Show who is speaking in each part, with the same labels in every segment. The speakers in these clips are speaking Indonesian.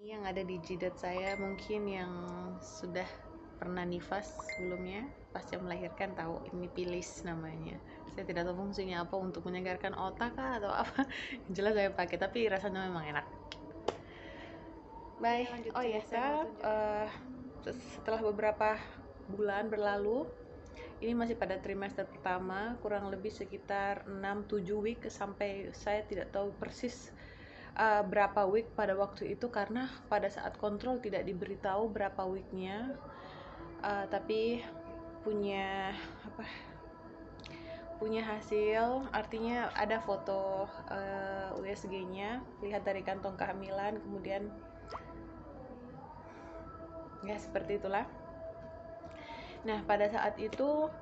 Speaker 1: Yang ada di jidat saya mungkin yang sudah pernah nifas sebelumnya pasca melahirkan tahu ini pilis namanya. Saya tidak tahu fungsinya apa, untuk menyegarkan otak kah atau apa. Yang jelas saya pakai, tapi rasanya memang enak. Bye. Oh iya, setelah beberapa bulan berlalu, ini masih pada trimester pertama, kurang lebih sekitar 6-7 week, sampai saya tidak tahu persis berapa week pada waktu itu, karena pada saat kontrol tidak diberitahu berapa weeknya, tapi punya hasil, artinya ada foto USG-nya, lihat dari kantong kehamilan, kemudian ya seperti itulah. Nah, pada saat itu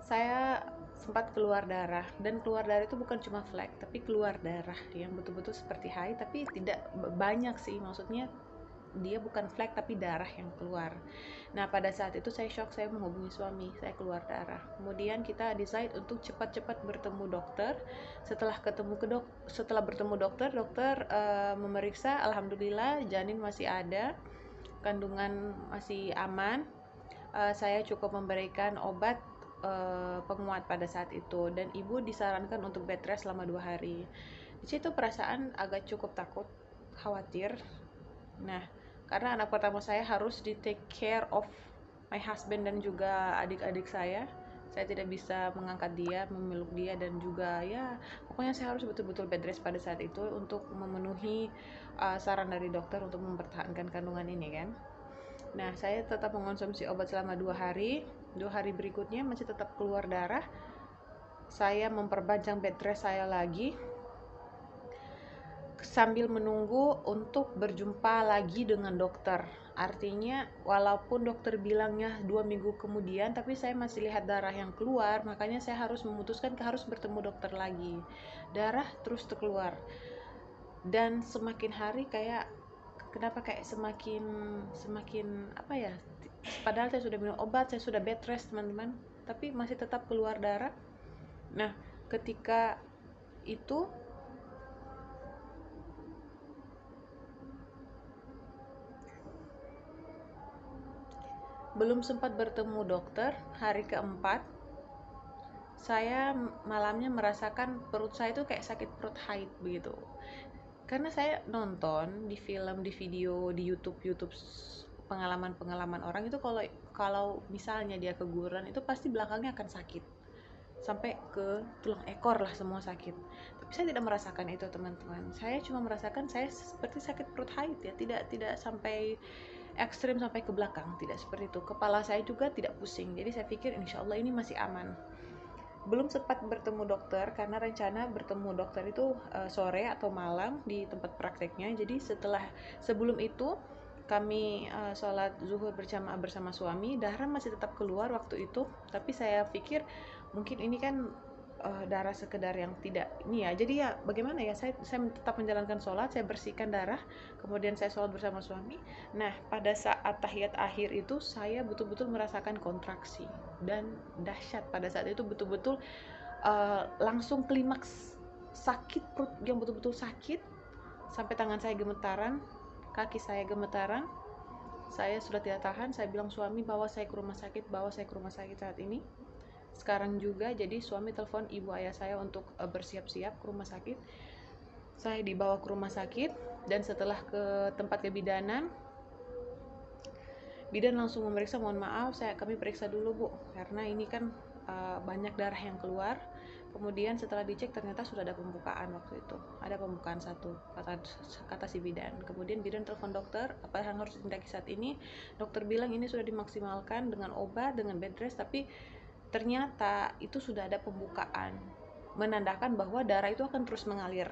Speaker 1: saya sempat keluar darah, dan keluar darah itu bukan cuma flek, tapi keluar darah yang betul-betul seperti haid, tapi tidak banyak sih, maksudnya dia bukan flek tapi darah yang keluar. Nah, pada saat itu saya shock, saya menghubungi suami, saya keluar darah. Kemudian kita decide untuk cepat-cepat bertemu dokter. Setelah bertemu dokter memeriksa, alhamdulillah janin masih ada, kandungan masih aman. Saya cukup memberikan obat penguat pada saat itu, dan ibu disarankan untuk bed rest selama 2 hari. Di situ perasaan agak cukup takut, khawatir. Nah, karena anak pertama saya harus di take care of my husband dan juga adik-adik saya tidak bisa mengangkat dia, memeluk dia, dan juga ya pokoknya saya harus betul-betul bed rest pada saat itu untuk memenuhi saran dari dokter untuk mempertahankan kandungan ini kan. Nah, saya tetap mengonsumsi obat selama 2 hari. 2 hari berikutnya masih tetap keluar darah. Saya memperpanjang bed rest saya lagi, sambil menunggu untuk berjumpa lagi dengan dokter. Artinya walaupun dokter bilangnya 2 minggu kemudian, tapi saya masih lihat darah yang keluar, makanya saya harus memutuskan harus bertemu dokter lagi. Darah terus keluar, dan semakin hari kayak semakin apa ya, padahal saya sudah minum obat, saya sudah bed rest teman-teman, tapi masih tetap keluar darah. Nah, ketika itu belum sempat bertemu dokter, hari keempat saya malamnya merasakan perut saya itu kayak sakit perut haid begitu. Karena saya nonton di film, di video, di YouTube pengalaman orang itu, kalau misalnya dia keguguran itu pasti belakangnya akan sakit sampai ke tulang ekor lah, semua sakit. Tapi saya tidak merasakan itu teman-teman, saya cuma merasakan saya seperti sakit perut haid ya, tidak sampai ekstrim sampai ke belakang, tidak seperti itu. Kepala saya juga tidak pusing, jadi saya pikir insya Allah ini masih aman. Belum sempat bertemu dokter karena rencana bertemu dokter itu sore atau malam di tempat prakteknya. Jadi sebelum itu kami sholat zuhur berjamaah bersama suami. Darah masih tetap keluar waktu itu, tapi saya pikir mungkin ini kan darah sekedar yang tidak ini ya, jadi ya bagaimana ya, saya tetap menjalankan sholat, saya bersihkan darah, kemudian saya sholat bersama suami. Nah, pada saat tahiyat akhir itu saya betul-betul merasakan kontraksi dan dahsyat. Pada saat itu betul-betul langsung klimaks, sakit perut yang betul-betul sakit, sampai tangan saya gemetaran, kaki saya gemetaran. Saya sudah tidak tahan, saya bilang suami, bawa saya ke rumah sakit saat ini, sekarang juga. Jadi suami telepon ibu ayah saya untuk bersiap-siap ke rumah sakit. Saya dibawa ke rumah sakit, dan setelah ke tempat kebidanan, bidan langsung memeriksa. Mohon maaf, kami periksa dulu bu, karena ini kan banyak darah yang keluar. Kemudian setelah dicek ternyata sudah ada pembukaan, waktu itu ada pembukaan 1, kata si bidan. Kemudian bidan telepon dokter, apa yang harus ditindaki saat ini. Dokter bilang ini sudah dimaksimalkan dengan obat, dengan bed rest, tapi ternyata itu sudah ada pembukaan, menandakan bahwa darah itu akan terus mengalir.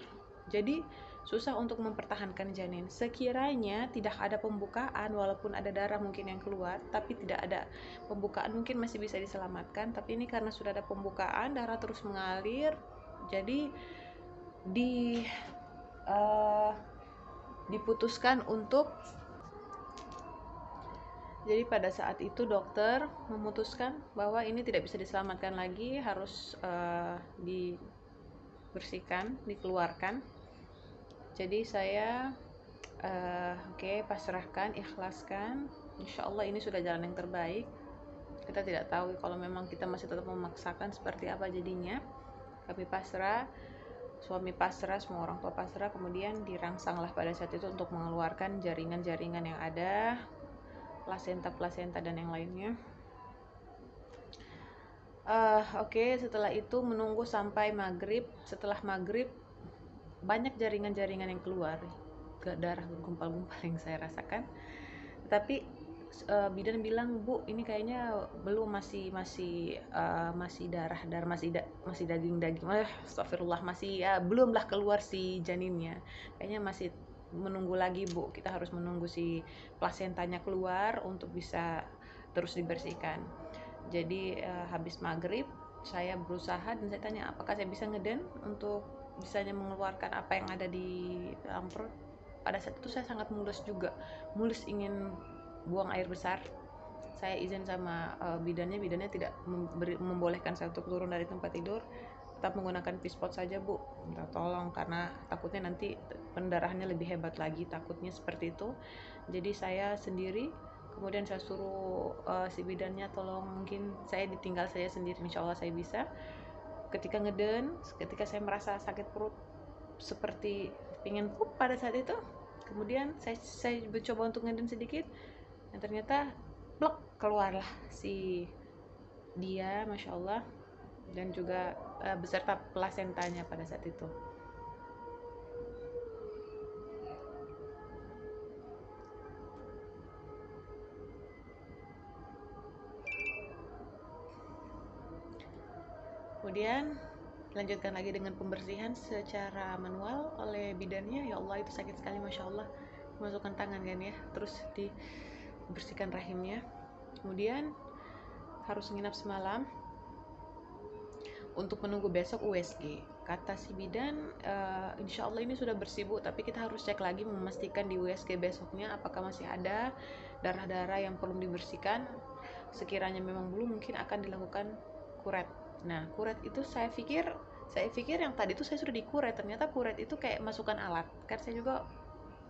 Speaker 1: Jadi susah untuk mempertahankan janin. Sekiranya tidak ada pembukaan, walaupun ada darah mungkin yang keluar, tapi tidak ada pembukaan, mungkin masih bisa diselamatkan. Tapi ini karena sudah ada pembukaan, darah terus mengalir, jadi diputuskan untuk. Jadi pada saat itu dokter memutuskan bahwa ini tidak bisa diselamatkan lagi, harus dibersihkan, dikeluarkan. Jadi saya Oke, pasrahkan, ikhlaskan. Insya Allah ini sudah jalan yang terbaik. Kita tidak tahu kalau memang kita masih tetap memaksakan seperti apa jadinya. Kami pasrah, suami pasrah, semua orang tua pasrah. Kemudian dirangsanglah pada saat itu untuk mengeluarkan jaringan-jaringan yang ada, plasenta dan yang lainnya. Oke, setelah itu menunggu sampai maghrib. Setelah maghrib banyak jaringan-jaringan yang keluar, darah gumpal-gumpal yang saya rasakan. Tapi bidan bilang, Bu, ini kayaknya belum, masih darah masih daging-daging. Astagfirullah, masih belumlah keluar si janinnya. Kayaknya masih menunggu lagi, Bu. Kita harus menunggu si plasentanya keluar untuk bisa terus dibersihkan. Jadi habis maghrib saya berusaha dan saya tanya apakah saya bisa ngeden untuk bisanya mengeluarkan apa yang ada di dalam perut. Pada saat itu saya sangat mulus juga, mulus ingin buang air besar. Saya izin sama bidannya tidak membolehkan saya untuk turun dari tempat tidur, tetap menggunakan pispot saja, Bu, minta tolong, karena takutnya nanti pendarahannya lebih hebat lagi, takutnya seperti itu. Jadi saya sendiri, kemudian saya suruh si bidannya tolong, mungkin saya ditinggal saya sendiri, insya Allah saya bisa. Ketika ngeden, ketika saya merasa sakit perut seperti pingin pup pada saat itu, kemudian saya mencoba untuk ngeden sedikit, dan ternyata plek, keluarlah si dia, masya Allah, dan juga beserta plasentanya pada saat itu. Kemudian lanjutkan lagi dengan pembersihan secara manual oleh bidannya. Ya Allah, itu sakit sekali, masya Allah. Masukkan tangan kan ya, terus dibersihkan rahimnya. Kemudian harus nginap semalam untuk menunggu besok USG. Kata si bidan, insya Allah ini sudah bersih, Bu, tapi kita harus cek lagi memastikan di USG besoknya apakah masih ada darah-darah yang perlu dibersihkan. Sekiranya memang belum, mungkin akan dilakukan kuret. Nah, kuret itu saya pikir yang tadi itu saya sudah dikuret, ternyata kuret itu kayak masukkan alat. Kan saya juga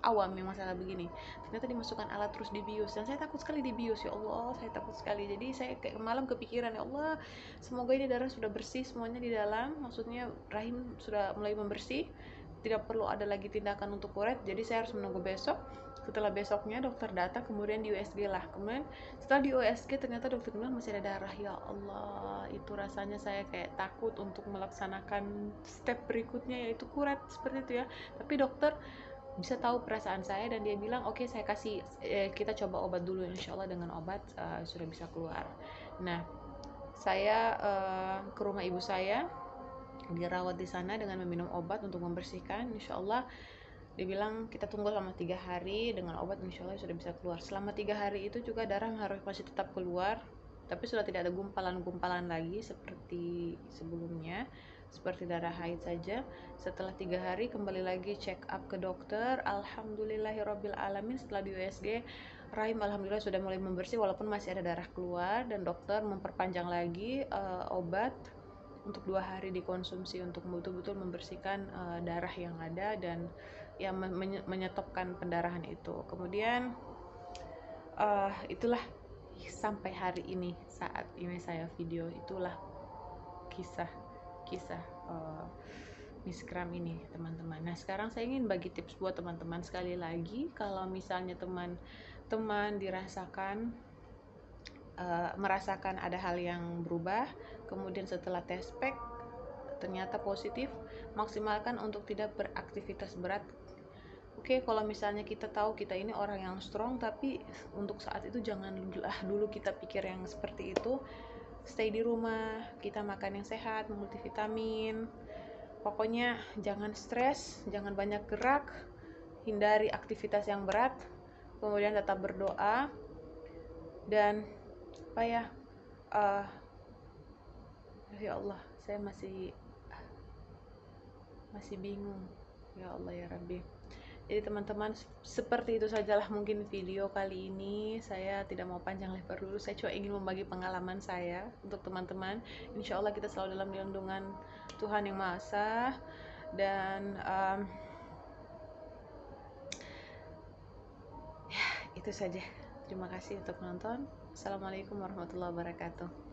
Speaker 1: awam yang masalah begini, ternyata dimasukkan alat terus dibius, dan saya takut sekali dibius. Ya Allah, saya takut sekali. Jadi saya kayak malam kepikiran, ya Allah, semoga ini darah sudah bersih semuanya di dalam, maksudnya rahim sudah mulai membersih, tidak perlu ada lagi tindakan untuk kuret. Jadi saya harus menunggu besok. Setelah besoknya dokter datang, kemudian di USG lah. Kemudian setelah di USG ternyata dokter bilang masih ada darah. Ya Allah, itu rasanya saya kayak takut untuk melaksanakan step berikutnya, yaitu kuret seperti itu ya. Tapi dokter bisa tahu perasaan saya dan dia bilang oke, saya kasih kita coba obat dulu, insya Allah dengan obat sudah bisa keluar. Nah, saya ke rumah ibu saya, dirawat di sana dengan meminum obat untuk membersihkan. Insya Allah dia bilang kita tunggu selama 3 hari dengan obat, insya Allah sudah bisa keluar. Selama 3 hari itu juga darah harus masih tetap keluar, tapi sudah tidak ada gumpalan-gumpalan lagi seperti sebelumnya, seperti darah haid saja. Setelah 3 hari kembali lagi check up ke dokter. Alhamdulillahirabbil alamin, setelah di USG rahim alhamdulillah sudah mulai membersih walaupun masih ada darah keluar, dan dokter memperpanjang lagi obat untuk 2 hari dikonsumsi untuk betul-betul membersihkan darah yang ada dan yang menyetopkan pendarahan itu. Kemudian itulah sampai hari ini, saat ini saya video, itulah kisah Miskram ini, teman-teman. Nah, sekarang saya ingin bagi tips buat teman-teman. Sekali lagi, kalau misalnya teman-teman merasakan ada hal yang berubah, kemudian setelah tes pack ternyata positif, maksimalkan untuk tidak beraktivitas berat. Oke, kalau misalnya kita tahu kita ini orang yang strong, tapi untuk saat itu jangan dulu kita pikir yang seperti itu. Stay di rumah, kita makan yang sehat, multivitamin. Pokoknya jangan stres, jangan banyak gerak, hindari aktivitas yang berat, kemudian tetap berdoa. Dan apa ya, ya Allah, saya masih bingung. Ya Allah ya Rabbi. Jadi teman-teman, seperti itu sajalah mungkin video kali ini. Saya tidak mau panjang lebar dulu, saya cuma ingin membagi pengalaman saya untuk teman-teman. Insya Allah kita selalu dalam lindungan Tuhan Yang Maha Esa. Dan Itu saja. Terima kasih untuk menonton. Assalamualaikum warahmatullahi wabarakatuh.